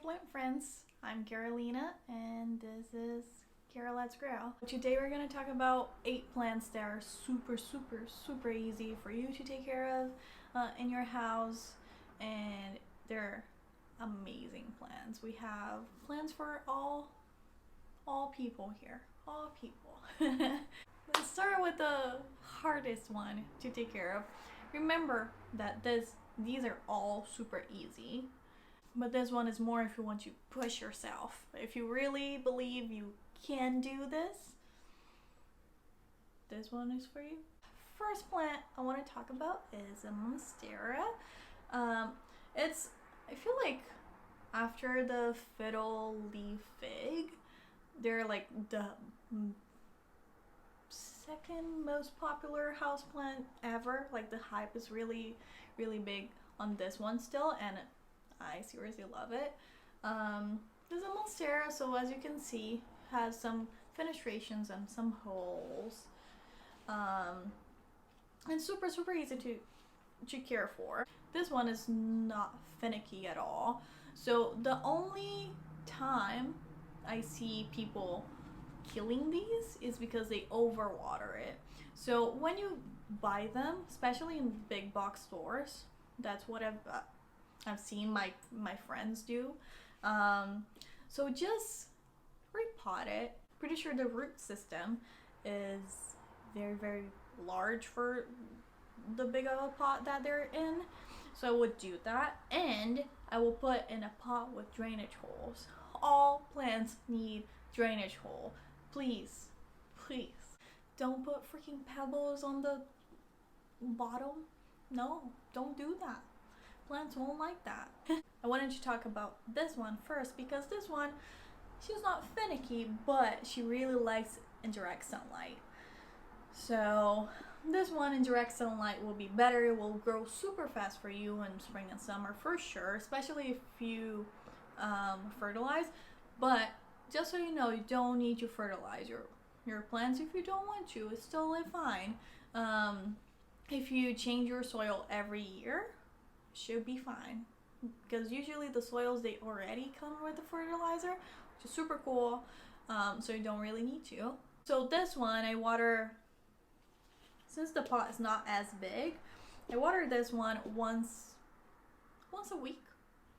plant friends. I'm Carolina and this is Carol Let's Grow. Today we're going to talk about 8 plants that are super easy for you to take care of in your house, and they're amazing plants. We have plants for all people here, all people. Let's start with the hardest one to take care of. Remember that these are all super easy, but this one is more if you want to push yourself. If you really believe you can do this one is for you. First plant I want to talk about is a Monstera. I feel like after the fiddle leaf fig, they're like the second most popular houseplant ever. Like the hype is really big on this one still, and I seriously love it. This is a Monstera, so as you can see, has some fenestrations and some holes. And super easy to care for. This one is not finicky at all. So the only time I see people killing these is because they overwater it. So when you buy them, especially in big box stores, that's what I've seen my friends do. So just repot it. Pretty sure the root system is very large for the big of a pot that they're in. So I would do that, and I will put in a pot with drainage holes. All plants need drainage hole. Please don't put freaking pebbles on the bottom. No, don't do that. Plants won't like that. I wanted to talk about this one first because this one, she's not finicky, but she really likes indirect sunlight. So this one in direct sunlight will be better. It will grow super fast for you in spring and summer for sure, especially if you fertilize. But just so you know, you don't need to fertilize your plants if you don't want to. It's totally fine. If you change your soil every year, it should be fine, because usually the soils, they already come with the fertilizer, which is super cool. So you don't really need to. So this one I water, since the pot is not as big, I water this one once a week.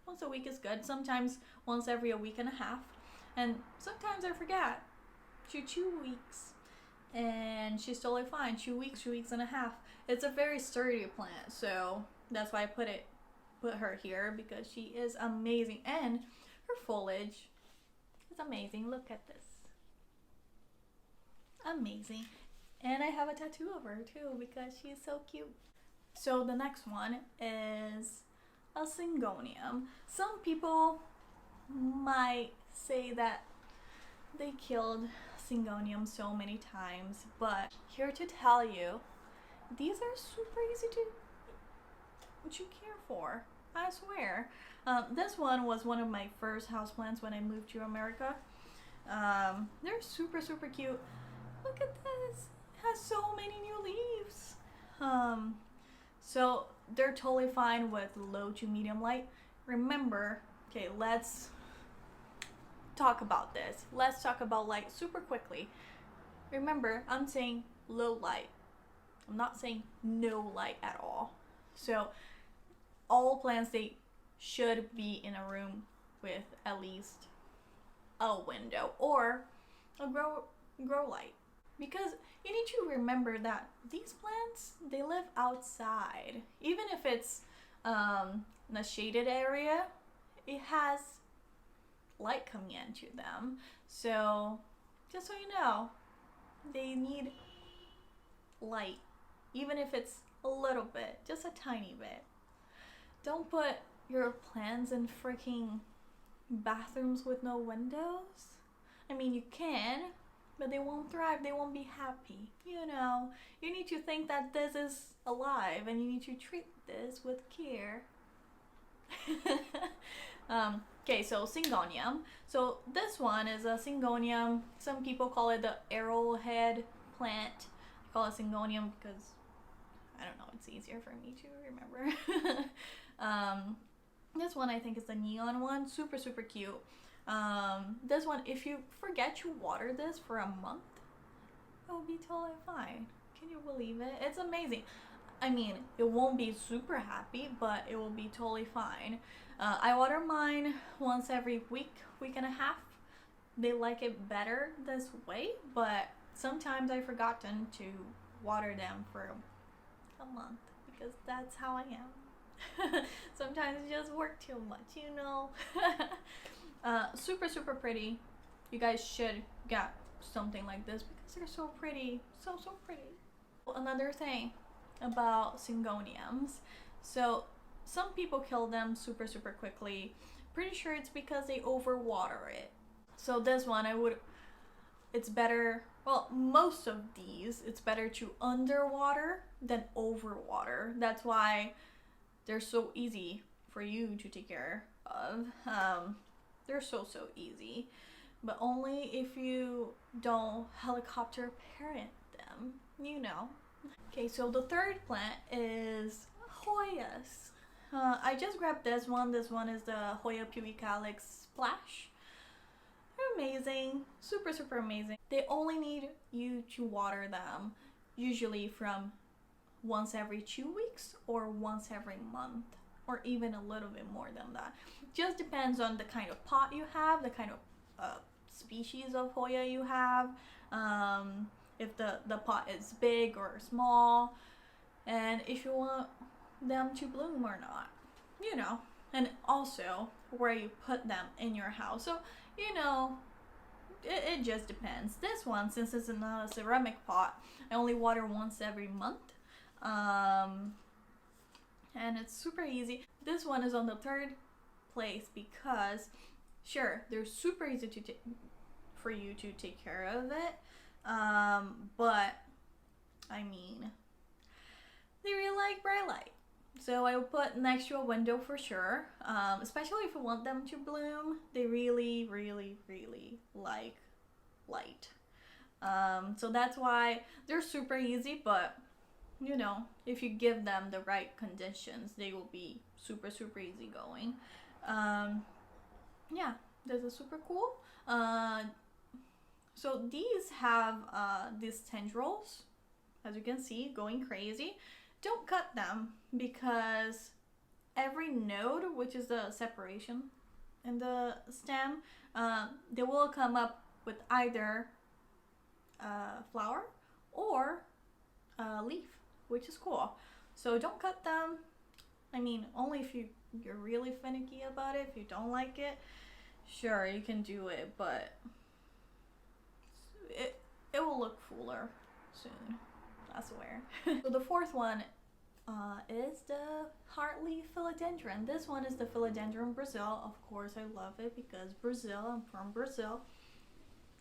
Once a week is good. Sometimes once every a week and a half. And sometimes I forget. 2 weeks. And she's totally fine. 2 weeks, 2 weeks and a half. It's a very sturdy plant, so that's why I put her here, because she is amazing. And her foliage is amazing. Look at this. Amazing. And I have a tattoo of her too because she's so cute. So the next one is a Singhania. Some people might say that they killed Singhania so many times, but here to tell you, these are super easy to care for. I swear. This one was one of my first houseplants when I moved to America. They're super cute. Look at this. It has so many new leaves. So they're totally fine with low to medium light. Remember, okay, let's talk about this. Let's talk about light super quickly. Remember, I'm saying low light. I'm not saying no light at all. So all plants, they should be in a room with at least a window or a grow light. Because you need to remember that these plants, they live outside. Even if it's in a shaded area, it has light coming into them. So just so you know, they need light, even if it's a little bit, just a tiny bit. Don't put your plants in freaking bathrooms with no windows. I mean, you can, but they won't thrive, they won't be happy. You know, you need to think that this is alive and you need to treat this with care. Okay, so Singhania. So this one is a Singhania. Some people call it the arrowhead plant. I call it Singhania because, I don't know, it's easier for me to remember. This one I think is the neon one, super cute. This one, if you forget to water this for a month, it will be totally fine. Can you believe it? It's amazing. I mean, it won't be super happy, but it will be totally fine. I water mine once every week and a half. They like it better this way, but sometimes I've forgotten to water them for a month because that's how I am. Sometimes you just work too much, you know. Super pretty. You guys should get something like this because they're so pretty. So pretty. Another thing about Singhoniums. So some people kill them super quickly. Pretty sure it's because they overwater it. So this one it's better, well, most of these, it's better to underwater than overwater. That's why they're so easy for you to take care of. They're so easy, but only if you don't helicopter parent them, you know. Okay, so the third plant is Hoyas. I just grabbed this one. This one is the Hoya pubicalyx Splash. They're amazing, super amazing. They only need you to water them, usually from once every 2 weeks or once every month, or even a little bit more than that. Just depends on the kind of pot you have, the kind of species of Hoya you have, if the pot is big or small, and if you want them to bloom or not, you know. And also where you put them in your house. So, you know, it just depends. This one, since it's not a ceramic pot, I only water once every month. And it's super easy. This one is on the third place because, sure, they're super easy for you to take care of it. But, I mean, they really like bright light. So I will put next to a window for sure, especially if you want them to bloom. They really like light. So that's why they're super easy, but you know, if you give them the right conditions, they will be super easy going. Yeah, this is super cool. So these have these tendrils, as you can see, going crazy. Don't cut them because every node, which is the separation in the stem, they will come up with either a flower or a leaf, which is cool. So don't cut them. I mean, only if you're really finicky about it. If you don't like it, sure, you can do it, but it will look fuller soon, I swear. So the fourth one is the heartleaf philodendron. This one is the Philodendron Brazil. Of course, I love it because Brazil, I'm from Brazil.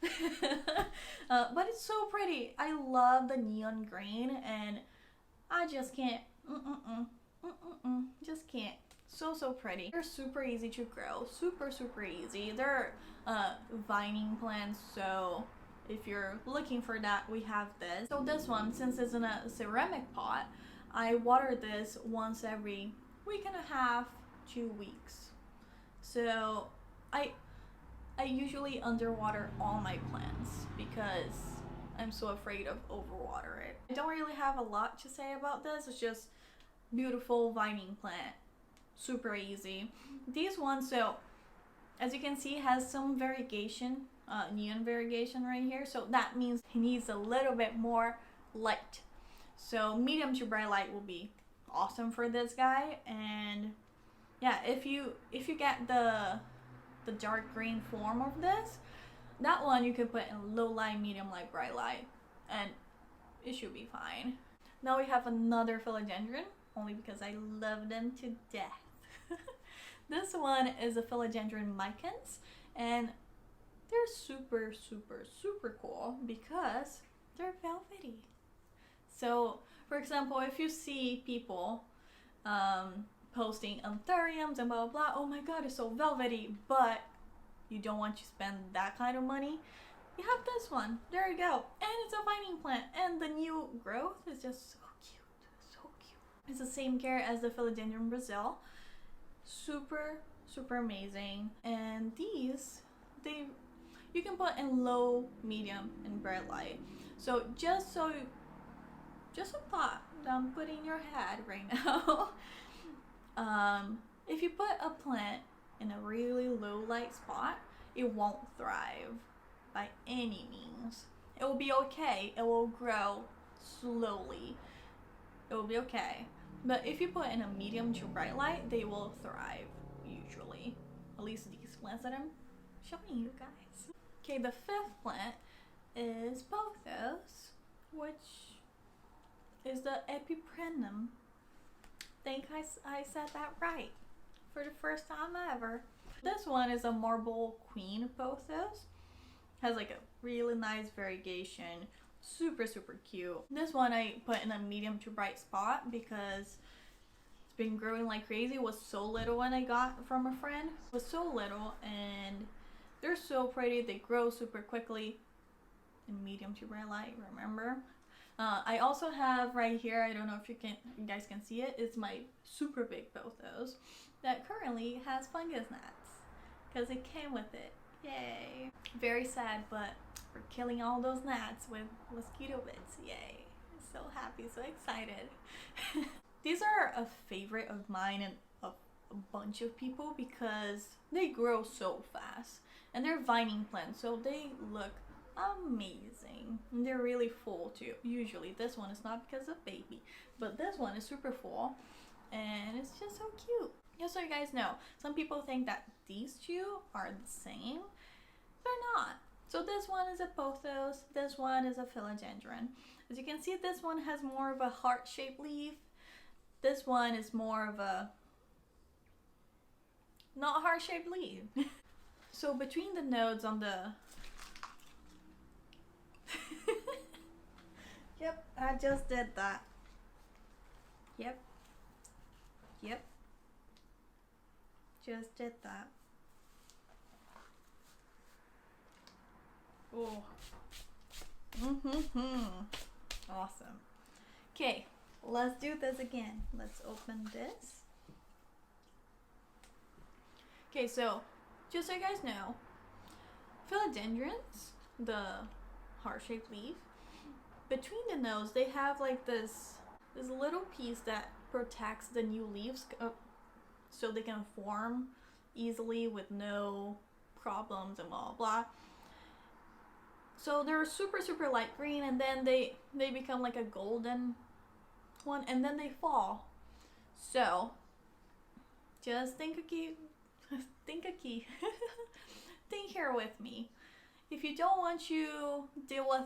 But it's so pretty. I love the neon green, and I just can't, just can't. So pretty. They're super easy to grow, super easy. They're vining plants, so if you're looking for that, we have this. So this one, since it's in a ceramic pot, I water this once every week and a half, 2 weeks. So I usually underwater all my plants because I'm so afraid of overwater it. I don't really have a lot to say about this. It's just beautiful vining plant, super easy. These ones, so as you can see, has some variegation, neon variegation right here. So that means he needs a little bit more light. So medium to bright light will be awesome for this guy. And yeah, if you get the dark green form of this, that one you could put in low light, medium light, bright light, and it should be fine. Now we have another philodendron, only because I love them to death. This one is a Philodendron Mycans, and they're super cool because they're velvety. So, for example, if you see people posting anthuriums and blah blah, oh my god, it's so velvety, but you don't want to spend that kind of money, you have this one. There you go. And it's a vining plant, and the new growth is just so cute. It's the same care as the Philodendron Brazil. super amazing. And these, you can put in low, medium, and bright light. So just a thought that I'm putting in your head right now. If you put a plant in a really low light spot, it won't thrive by any means. It will be okay. It will grow slowly. It will be okay. But if you put in a medium to bright light, they will thrive usually. At least these plants that I'm showing you guys. Okay, the fifth plant is pothos, which is the epiprenum. Think I said that right for the first time ever. This one is a marble queen pothos. Has like a really nice variegation. Super cute. This one I put in a medium to bright spot because it's been growing like crazy. It was so little when I got from a friend. It was so little and they're so pretty. They grow super quickly in medium to bright light, remember? I also have right here, I don't know if you guys can see it, it's my super big pothos that currently has fungus gnats because it came with it. Yay. Very sad, but we're killing all those gnats with mosquito bits. Yay. So happy, so excited. These are a favorite of mine and of a bunch of people because they grow so fast and they're vining plants, so they look amazing. And they're really full too. Usually this one is not because of baby, but this one is super full and it's just so cute. Just so you guys know, some people think that these two are the same. They're not. So this one is a pothos, this one is a philodendron. As you can see, this one has more of a heart-shaped leaf. This one is more of a not heart-shaped leaf. So between the nodes on the Yep, I just did that. Yep. Just did that. Oh. Awesome. Okay, let's do this again. Let's open this. Okay, so just so you guys know, philodendrons, the heart-shaped leaf, between the nodes they have like this little piece that protects the new leaves so they can form easily with no problems and blah blah. So they're super light green and then they become like a golden one and then they fall. So just think think here with me. If you don't want to deal with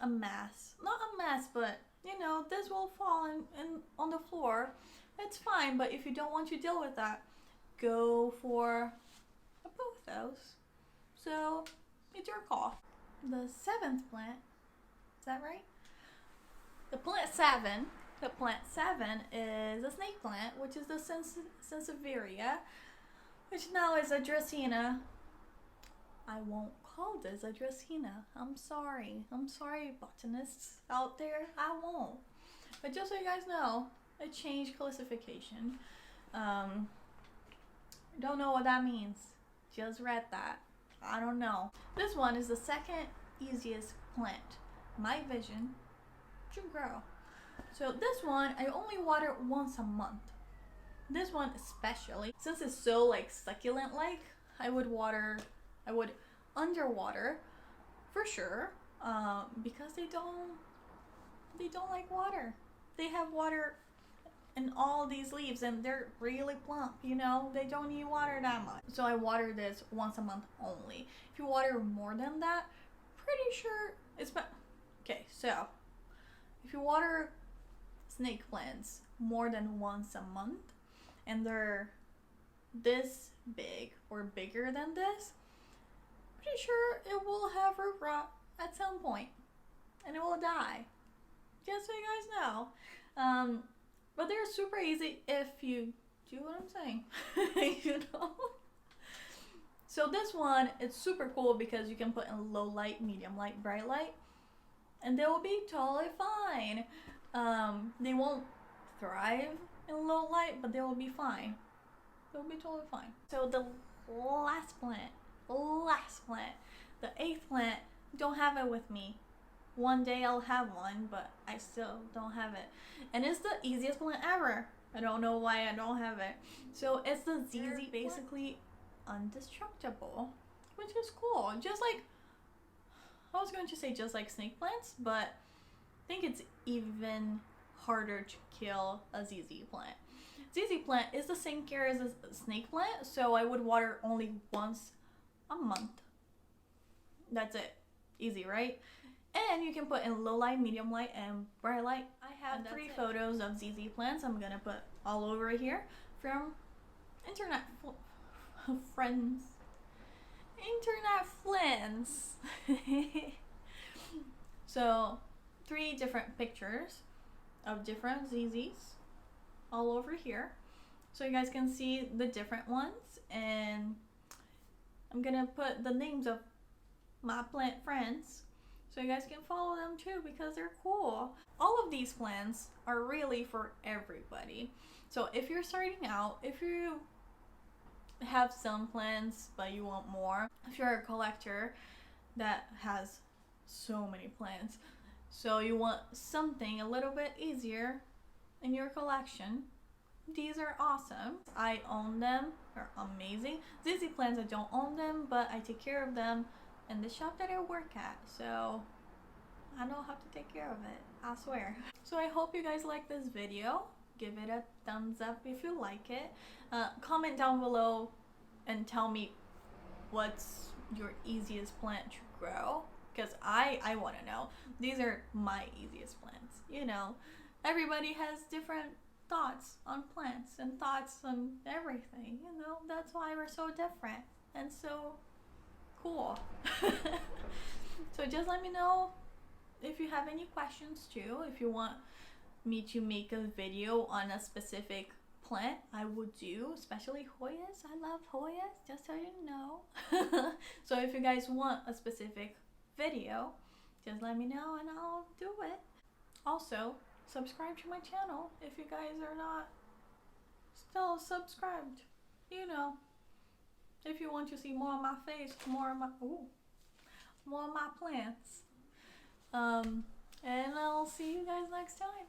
a mess, not a mess, but you know, this will fall in on the floor, it's fine. But if you don't want to deal with that, go for a pothos. So it's your call. The seventh plant, is that right? The plant seven is a snake plant, which is the Sansevieria, which now is a Dracaena. I won't call this a Dracaena. I'm sorry, botanists out there, I won't. But just so you guys know, I changed classification. Don't know what that means. Just read that. I don't know. This one is the second easiest plant, my vision, to grow. So this one, I only water once a month. This one especially, since it's so like succulent like, I would underwater for sure, because they don't like water. They have water in all these leaves and they're really plump, you know, they don't need water that much. So I water this once a month only. If you water more than that, pretty sure it's okay. So if you water snake plants more than once a month and they're this big or bigger than this, pretty sure it will have root rot at some point and it will die. Just so you guys know. But they're super easy if you do what I'm saying. You know? So this one, it's super cool because you can put in low light, medium light, bright light, and they will be totally fine. They won't thrive in low light, but they will be fine. It'll be totally fine. So the last plant, the 8th plant, don't have it with me. One day I'll have one, but I still don't have it. And it's the easiest plant ever. I don't know why I don't have it. So it's the ZZ, basically indestructible, which is cool. Just like, I was going to say just like snake plants, but I think it's even harder to kill a ZZ plant. ZZ plant is the same care as a snake plant, so I would water only once a month. That's it. Easy, right? And you can put in low light, medium light, and bright light. I have 3 photos of ZZ plants I'm gonna put all over here from internet friends. So 3 different pictures of different ZZs all over here, so you guys can see the different ones, and I'm gonna put the names of my plant friends so you guys can follow them too, because they're cool. All of these plants are really for everybody. So if you're starting out, if you have some plants but you want more, if you're a collector that has so many plants, so you want something a little bit easier in your collection, these are awesome. I own them. They're amazing. ZZ plants, I don't own them, but I take care of them in the shop that I work at, so I know how to take care of it, I swear. So I hope you guys like this video. Give it a thumbs up if you like it. Comment down below and tell me what's your easiest plant to grow, because I want to know. These are my easiest plants. You know, everybody has different thoughts on plants and thoughts on everything, you know. That's why we're so different and so cool. So just let me know if you have any questions too. If you want me to make a video on a specific plant, I would do, especially Hoyas. I love Hoyas, just so you know. So if you guys want a specific video, just let me know and I'll do it. Also, subscribe to my channel if you guys are not still subscribed. You know, if you want to see more of my face, more of my plants. And I'll see you guys next time.